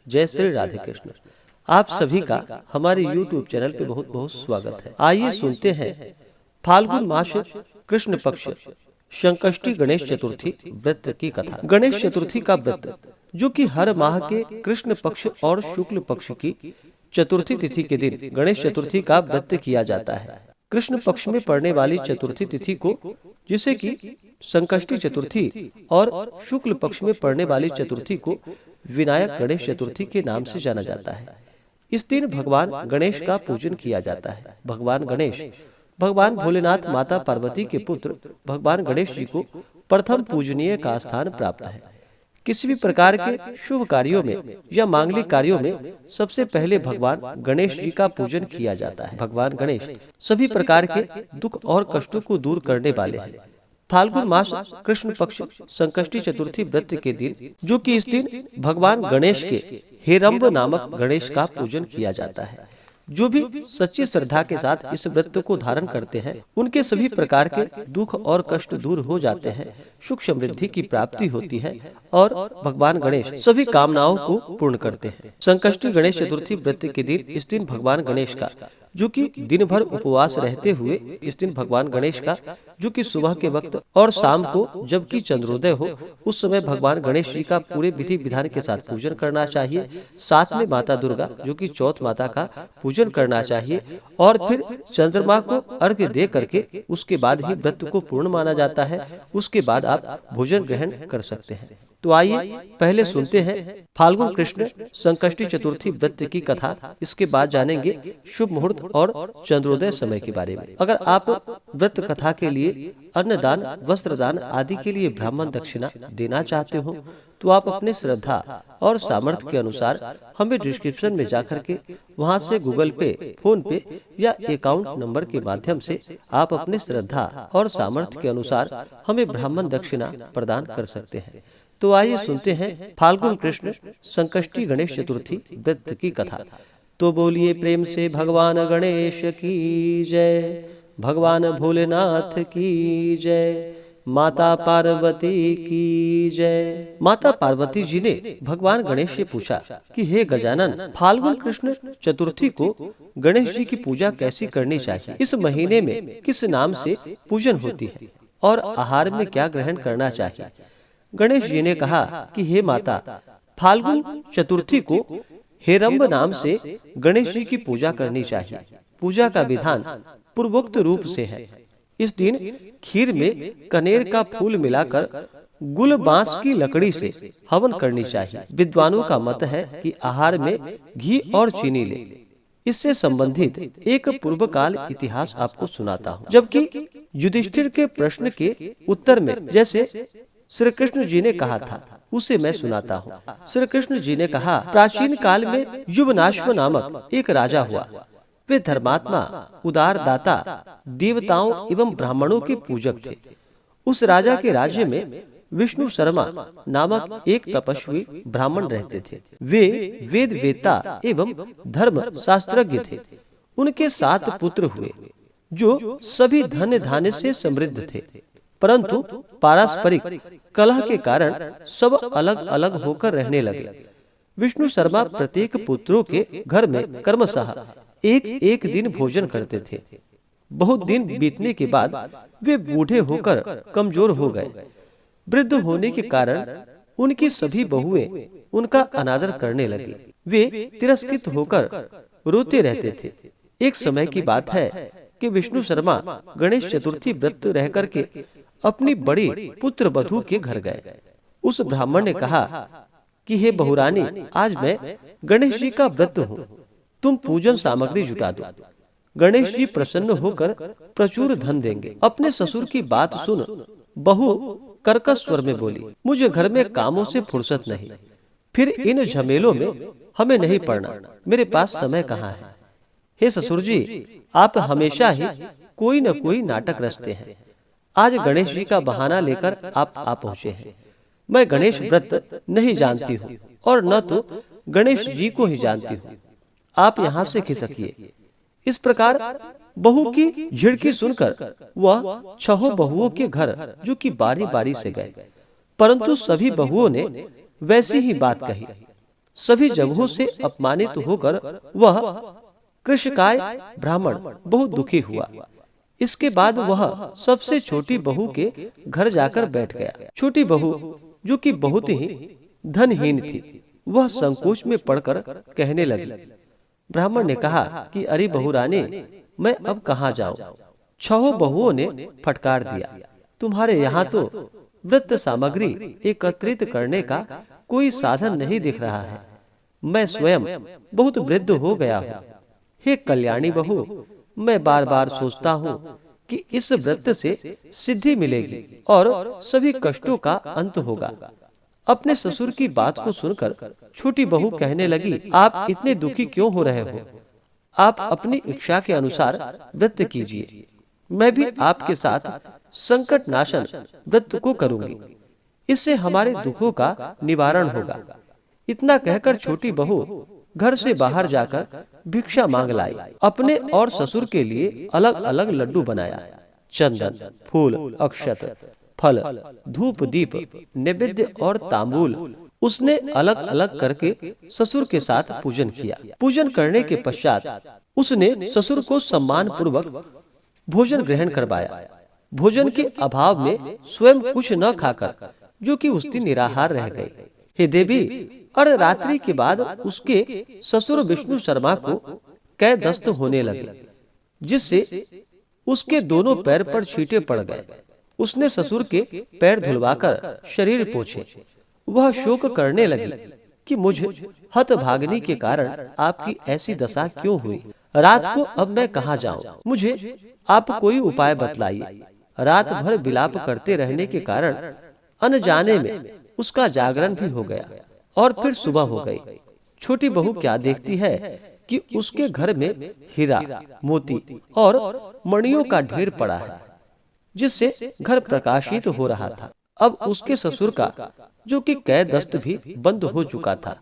जय श्री राधे कृष्ण। आप सभी का हमारे YouTube चैनल पे बहुत बहुत स्वागत है। आइए सुनते हैं फाल्गुन मास कृष्ण पक्ष संकष्टी गणेश चतुर्थी व्रत की कथा। गणेश चतुर्थी का व्रत जो कि हर माह के कृष्ण पक्ष और शुक्ल पक्ष की चतुर्थी तिथि के दिन गणेश चतुर्थी का व्रत किया जाता है। कृष्ण पक्ष में पड़ने वाली चतुर्थी तिथि को, जिसे कि संकष्टी चतुर्थी, और शुक्ल पक्ष में पड़ने वाली चतुर्थी को विनायक गणेश चतुर्थी के नाम से जाना जाता है। इस दिन भगवान गणेश का पूजन किया जाता है। भगवान गणेश भगवान भोलेनाथ माता पार्वती के पुत्र भगवान गणेश जी को प्रथम पूजनीय का स्थान प्राप्त है। किसी भी प्रकार के शुभ कार्यों में या मांगलिक कार्यों में सबसे पहले भगवान गणेश जी का पूजन किया जाता है। भगवान गणेश सभी प्रकार के दुख और कष्टों को दूर करने वाले हैं। फाल्गुन मास कृष्ण पक्ष संकष्टी चतुर्थी व्रत के दिन, जो कि इस दिन भगवान गणेश के हेरंब नामक गणेश का पूजन किया जाता है। जो भी सच्ची श्रद्धा के साथ इस व्रत को धारण करते हैं, उनके सभी प्रकार के दुख और कष्ट दूर हो जाते हैं, सुख समृद्धि की प्राप्ति होती है और भगवान गणेश सभी कामनाओं को पूर्ण करते हैं। संकष्टी गणेश चतुर्थी व्रत के दिन, इस दिन भगवान गणेश का, जो कि दिन भर उपवास रहते हुए, इस दिन भगवान गणेश का, जो कि सुबह के वक्त और शाम को जबकि चंद्रोदय हो, उस समय भगवान गणेश जी का पूरे विधि विधान के साथ पूजन करना चाहिए। साथ में माता दुर्गा, जो कि चौथ माता का पूजन करना चाहिए, और फिर चंद्रमा को अर्घ्य दे करके उसके बाद ही व्रत को पूर्ण माना जाता है। उसके बाद आप भोजन ग्रहण कर सकते हैं। तो आइए पहले सुनते हैं फाल्गुन कृष्ण संकष्टी चतुर्थी व्रत की कथा। इसके बाद जानेंगे शुभ मुहूर्त और चंद्रोदय समय के बारे में। अगर आप व्रत कथा के लिए अन्नदान, वस्त्र दान आदि के लिए ब्राह्मण दक्षिणा देना चाहते हो, तो आप अपने श्रद्धा और सामर्थ्य के अनुसार हमें डिस्क्रिप्शन में जाकर के वहां से गूगल पे, फोन पे या अकाउंट नंबर के माध्यम से आप अपने श्रद्धा और सामर्थ्य के अनुसार हमें ब्राह्मण दक्षिणा प्रदान कर सकते हैं। तो आइए सुनते हैं फाल्गुन कृष्ण संकष्टी गणेश चतुर्थी व्रत की कथा। तो बोलिए प्रेम से भगवान गणेश की जय, भगवान भोलेनाथ की जय, माता पार्वती की जय। माता पार्वती जी ने भगवान गणेश से पूछा कि हे गजानन, फाल्गुन कृष्ण चतुर्थी को गणेश जी की पूजा कैसी करनी चाहिए? इस महीने में किस नाम से पूजन होती है और आहार में क्या ग्रहण करना चाहिए? गणेश जी ने कहा कि हे माता, फाल्गुन चतुर्थी को हेरंब नाम से गणेश जी की पूजा करनी चाहिए। पूजा का विधान पूर्वोक्त रूप से है। इस दिन खीर में कनेर का फूल मिलाकर गुल बांस की लकड़ी से हवन करनी चाहिए। विद्वानों का मत है कि आहार में घी और चीनी ले। इससे संबंधित एक पूर्व काल इतिहास आपको सुनाता हूँ। जबकि युधिष्ठिर के प्रश्न के उत्तर में जैसे श्री कृष्ण जी ने कहा था, उसे मैं सुनाता हूँ। श्री कृष्ण जी ने कहा, प्राचीन काल में युवनाश्व नामक एक राजा हुआ। वे धर्मात्मा, उदार दाता, देवताओं एवं ब्राह्मणों के पूजक थे। उस राजा के राज्य में विष्णु शर्मा नामक एक तपस्वी ब्राह्मण रहते थे। वे वेद वेत्ता एवं धर्म शास्त्रज्ञ थे। उनके 7 पुत्र हुए, जो सभी धन धान्य से समृद्ध थे, परंतु पारस्परिक कलह के कारण सब अलग अलग होकर रहने लगे। विष्णु शर्मा प्रत्येक पुत्रों के घर में क्रमशः एक एक दिन भोजन करते थे। बहुत दिन बीतने के बाद वे बूढ़े होकर कमजोर हो गए। वृद्ध होने के कारण उनकी सभी बहुएं उनका अनादर करने लगी। वे तिरस्कृत होकर रोते रहते थे। एक समय की बात है कि विष्णु शर्मा गणेश चतुर्थी व्रत रह करके अपनी बड़ी पुत्र वधू के घर गए। उस ब्राह्मण ने कहा कि हे बहुरानी, आज मैं गणेश जी का व्रत हूँ, तुम पूजन सामग्री जुटा दो। गणेश जी प्रसन्न होकर प्रचुर धन देंगे। अपने ससुर की बात सुन बहू कर्कश स्वर में बोली, मुझे घर में कामों से फुर्सत नहीं, फिर इन झमेलों में हमें नहीं पड़ना, मेरे पास समय कहाँ है। हे ससुर जी, आप हमेशा ही कोई न कोई नाटक रचते हैं। आज गणेश जी का बहाना लेकर आप आ पहुँचे हैं। मैं गणेश व्रत नहीं जानती हूँ और न तो गणेश जी को ही जानती हूँ। आप यहाँ से खिसकिए। इस प्रकार बहू की झिड़की सुनकर वह 6 बहुओं के घर, जो कि बारी बारी से गए, परंतु सभी बहुओं ने वैसी ही बात कही। सभी जगहों से अपमानित होकर वह कृषकाय ब्राह्मण बहुत दुखी हुआ। इसके बाद वह सबसे छोटी बहू के घर जाकर बैठ गया। छोटी बहू, जो कि बहुत ही धनहीन थी, वह संकोच में पड़कर कहने लगी। ब्राह्मण ने कहा कि अरे बहू रानी, मैं अब कहाँ जाऊं? 6 बहुओं ने फटकार दिया, तुम्हारे यहाँ तो व्रत सामग्री एकत्रित करने का कोई साधन नहीं दिख रहा है। मैं स्वयं बहुत वृद्ध हो गया हूँ। हे कल्याणी बहू, मैं बार बार सोचता हूँ कि इस व्रत से सिद्धि मिलेगी और सभी कष्टों का अंत होगा। अपने ससुर की बात को सुनकर छोटी बहू कहने लगी, आप इतने दुखी क्यों हो रहे हो? आप अपनी इच्छा के अनुसार व्रत कीजिए। मैं भी आपके साथ संकट नाशन व्रत को करूंगी। इससे हमारे दुखों का निवारण होगा। इतना कहकर छोटी बहू घर से बाहर जाकर भिक्षा मांग लाई। अपने और ससुर के लिए अलग अलग लड्डू बनाया। चंदन, फूल, अक्षत, फल, धूप, दीप, नैवेद्य और तांबूल उसने अलग अलग करके ससुर के साथ पूजन किया। पूजन करने के पश्चात उसने ससुर को सम्मान पूर्वक भोजन ग्रहण करवाया। भोजन के अभाव में स्वयं कुछ न खाकर जो कि उसकी निराहार रह गई। हे देवी, अर्धरात्रि के बाद उसके ससुर विष्णु शर्मा को कैदस्त होने लगे, जिससे उसके दोनों पैर पर छींटे पड़ गए। उसने ससुर के पैर धुलवाकर शरीर पोंछे। वह शोक करने लगी कि मुझ हतभागिनी के कारण आपकी ऐसी दशा क्यों हुई? रात को अब मैं कहाँ जाऊं? मुझे आप कोई उपाय बतलाइए। रात भर विलाप करते रहने के कारण अनजाने में उसका जागरण भी हो गया और फिर सुबह हो गई। छोटी बहू क्या देखती है कि उसके घर में हीरा, मोती और मणियों का ढेर पड़ा है, जिससे घर प्रकाशित हो रहा था। अब उसके ससुर का, जो कि कैदस्त भी बंद हो चुका था,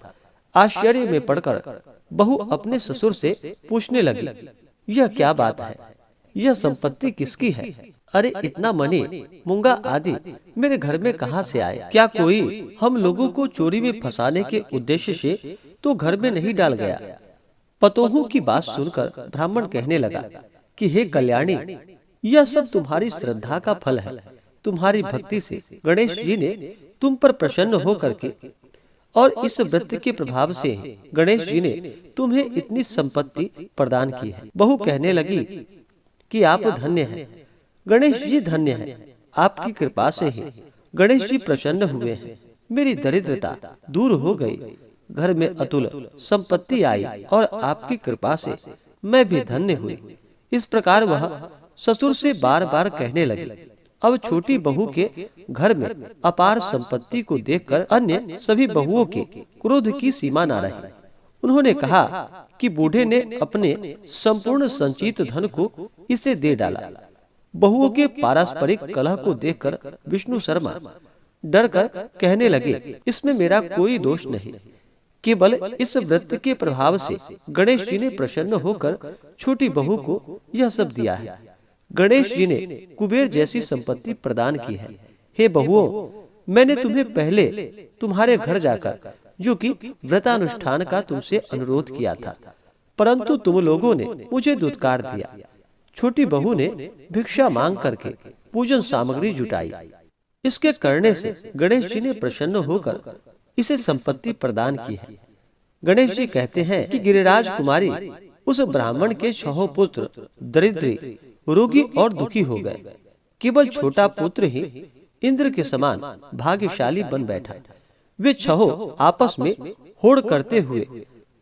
आश्चर्य में पड़कर बहू अपने ससुर से पूछने लगी, यह क्या बात है? यह संपत्ति किसकी है? अरे इतना मणि, मूंगा आदि मेरे घर में कहाँ से आए? क्या कोई हम लोगों को चोरी में फंसाने के उद्देश्य से तो घर में नहीं डाल गया? पतोहू की बात सुनकर ब्राह्मण कहने लगा कि हे कल्याणी, यह सब तुम्हारी श्रद्धा का फल है। तुम्हारी भक्ति से गणेश जी ने तुम पर प्रसन्न होकर के और इस व्रत के प्रभाव से गणेश जी ने तुम्हें इतनी संपत्ति प्रदान की है। बहू कहने लगी कि आप धन्य हैं, गणेश जी धन्य हैं। आपकी कृपा से ही गणेश जी प्रसन्न हुए हैं। मेरी दरिद्रता दूर हो गई, घर में अतुल संपत्ति आई और आपकी कृपा से मैं भी धन्य हुई। इस प्रकार वह ससुर से बार बार कहने लगी। अब छोटी बहू के घर में अपार संपत्ति को देखकर अन्य सभी बहुओं के क्रोध की सीमा न रही। उन्होंने कहा कि बूढ़े ने अपने संपूर्ण संचित धन को इसे दे डाला। बहुओं के पारस्परिक कलह को देखकर विष्णु शर्मा डरकर कहने लगे, इसमें मेरा कोई दोष नहीं, केवल इस व्रत के प्रभाव से गणेश जी ने प्रसन्न होकर छोटी बहू को यह सब दिया है। गणेश जी ने कुबेर जैसी संपत्ति प्रदान की है। हे बहुओं, मैंने तुम्हें पहले तुम्हारे घर जाकर, जो कि व्रतानुष्ठान का तुमसे अनुरोध किया था, परंतु तुम लोगों ने मुझे दुत्कार दिया। छोटी बहू ने भिक्षा मांग करके पूजन सामग्री जुटाई। इसके करने से गणेश जी ने प्रसन्न होकर इसे संपत्ति प्रदान की है। गणेश जी कहते हैं कि गिरिराज कुमारी उस ब्राह्मण के 6 पुत्र दरिद्री, रोगी और दुखी हो गए। केवल छोटा पुत्र ही इंद्र के समान भाग्यशाली बन बैठा। वे 6 आपस में होड़ करते हुए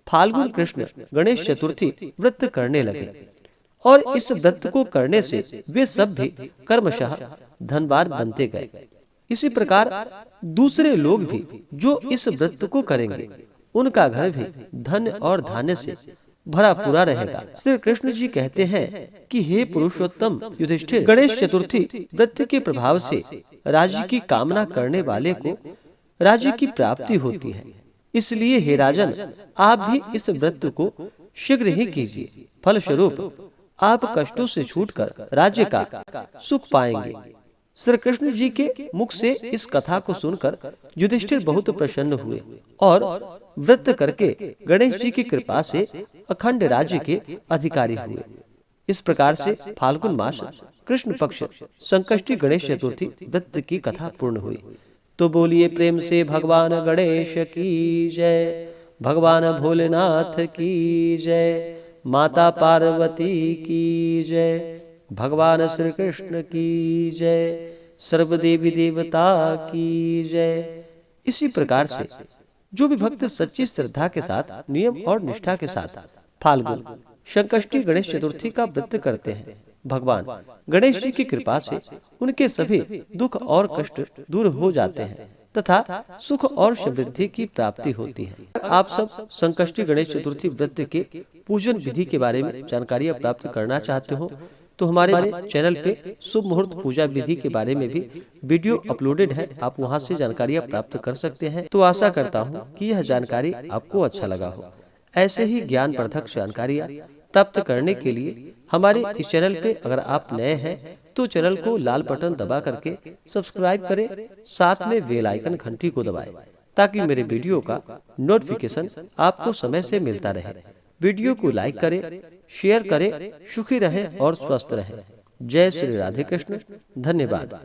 फाल्गुन कृष्ण गणेश चतुर्थी व्रत करने लगे और इस व्रत को करने से वे सब भी कर्मशः धनवान बनते गए। इसी प्रकार दूसरे लोग भी जो इस व्रत को करेंगे, उनका घर भी धन और धान्य से भरा पूरा रहेगा। श्री कृष्ण जी कहते हैं कि हे पुरुषोत्तम युधिष्ठिर, गणेश चतुर्थी व्रत के प्रभाव से राज्य की कामना करने वाले को राज्य की प्राप्ति होती है। इसलिए हे राजन, आप भी इस व्रत को शीघ्र ही कीजिए। फलस्वरूप आप कष्टों से छूटकर राज्य का सुख पाएंगे। श्री कृष्ण जी के मुख से इस कथा को सुनकर युधिष्ठिर बहुत प्रसन्न हुए और व्रत करके गणेश जी की कृपा से अखंड राज्य के अधिकारी हुए। इस प्रकार से फाल्गुन मास कृष्ण पक्ष संकष्टी गणेश चतुर्थी व्रत की कथा पूर्ण हुई। तो बोलिए प्रेम से भगवान गणेश की जय, भगवान भोलेनाथ की जय, माता पार्वती की जय, भगवान श्री कृष्ण की जय, सर्वदेवी देवता की जय। इसी प्रकार से जो भी भक्त सच्ची श्रद्धा के साथ नियम और निष्ठा के साथ फाल्गुन संकष्टी गणेश चतुर्थी का व्रत करते हैं, भगवान गणेश जी की कृपा से उनके सभी दुख और कष्ट दूर हो जाते हैं तथा सुख और समृद्धि की प्राप्ति होती है। आप सब संकष्टी गणेश चतुर्थी व्रत के पूजन विधि के बारे में जानकारियाँ प्राप्त करना चाहते हो तो हमारे चैनल पे शुभ मुहूर्त पूजा विधि के बारे में भी वीडियो अपलोडेड है, आप वहां से जानकारियाँ प्राप्त कर सकते हैं। तो आशा करता हूँ कि यह जानकारी आपको अच्छा लगा हो। ऐसे ही ज्ञानवर्धक जानकारियाँ प्राप्त करने के लिए हमारे इस चैनल पे अगर आप नए हैं तो चैनल को लाल बटन दबा करके सब्सक्राइब करें, साथ में बेल आइकन घंटी को दबाएं ताकि मेरे वीडियो का नोटिफिकेशन आपको समय से मिलता रहे। वीडियो को लाइक करें, शेयर करें, सुखी रहें और स्वस्थ रहें। जय श्री राधे कृष्ण। धन्यवाद।